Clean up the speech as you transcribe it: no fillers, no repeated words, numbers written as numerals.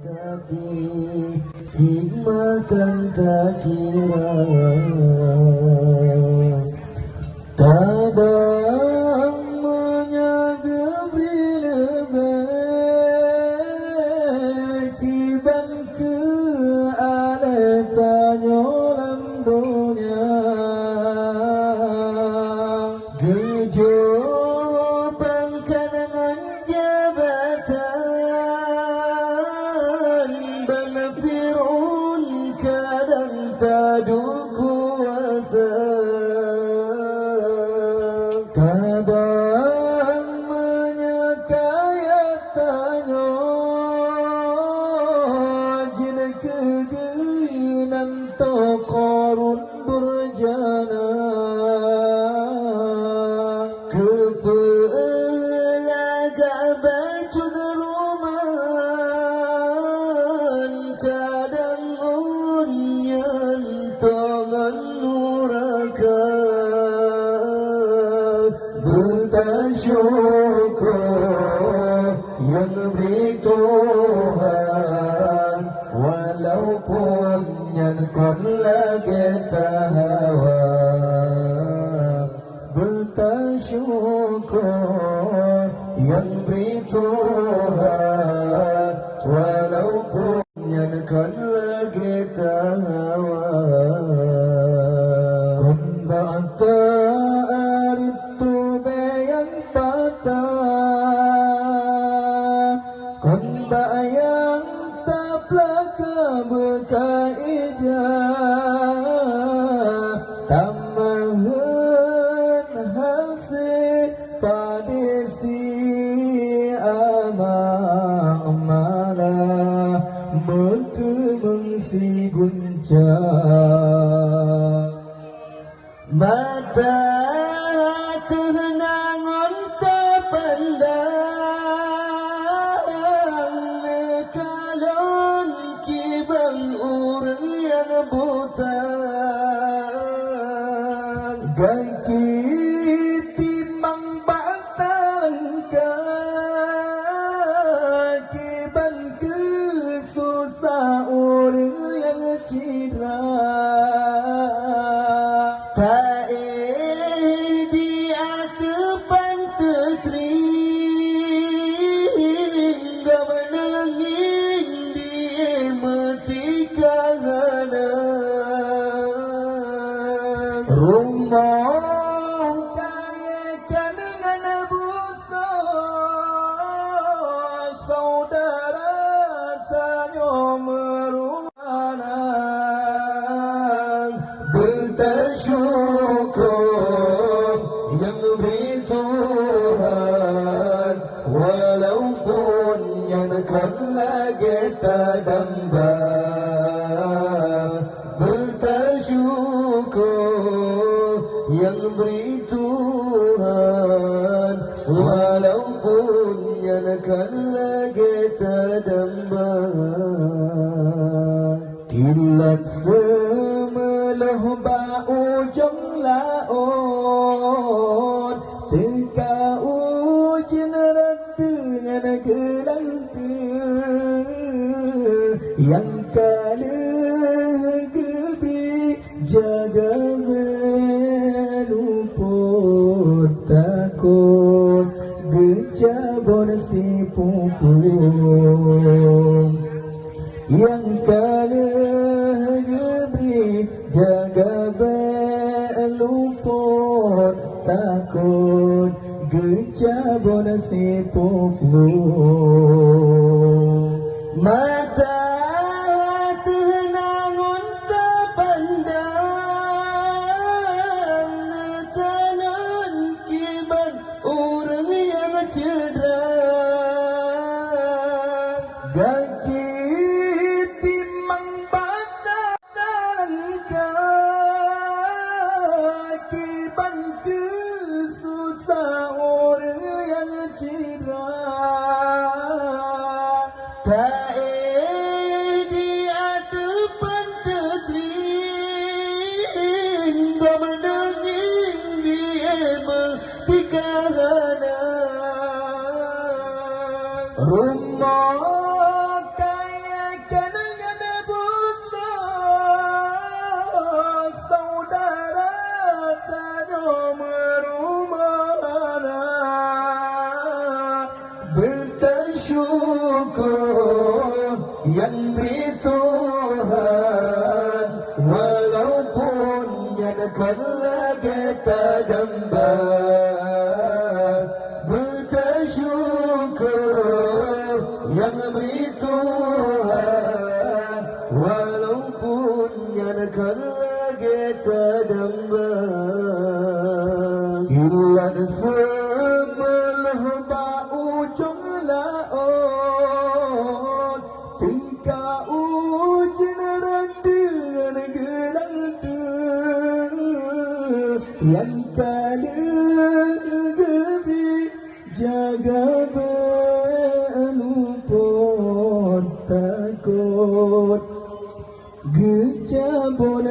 Tapi hikmatan tak kira, kadang menyaga lebih tiban ke ada tanya dunia gejoban dengan jabatan Fir'aun kadang tadu kuasa, kadang menyakaya tanya jina kegenan tokorun berjana kepelaga baju deruman kadang unyan tangan nuraka bertasyukur yang beri Tuhan walaupun yang kon lagi tahawa bertasyukur yang beri Tuhan walaupun yang kon lagi tahawa kon ba'ta ariftu bayang patah kon bayang taplaka berkaijah tamahan hasil padesi amala bertemengsi guncang mata tenangon terpandang kalon kibang orang yang buta gaki timbang batang kibang kesusah orang yang cedera tak dia tepan tertinggal menengin dia metikana rumah kayakan dengan busa saudara tanya meruana bertasyukur yang beri Tuhan walaupun yang kon lagi tadamba bertasyukur yang beri Tuhan walaupun yang kon lagi tadamba kilat semeluh bau jong laut teka ujian rat dengan gelante yang kala gebi jaga meluput takut gejabon si pupung yang kala gebri jaga beluput takut gejabon si pupung mata tenangun terpandang kanan kiban orang yang cedera gaki timbang batang kiban kesusah orang yang cedera tak dia depan tertinggal menengin dia metikana rumah kaya syukur yang beri Tuhan, walaupun yang lagi terdambar. Bersyukur yang beri Tuhan, walaupun yang lagi terdambar. Kilat sebelah ujung laut, tingka ujung randuan gelanda, yang kali jaga beluput takut gejabon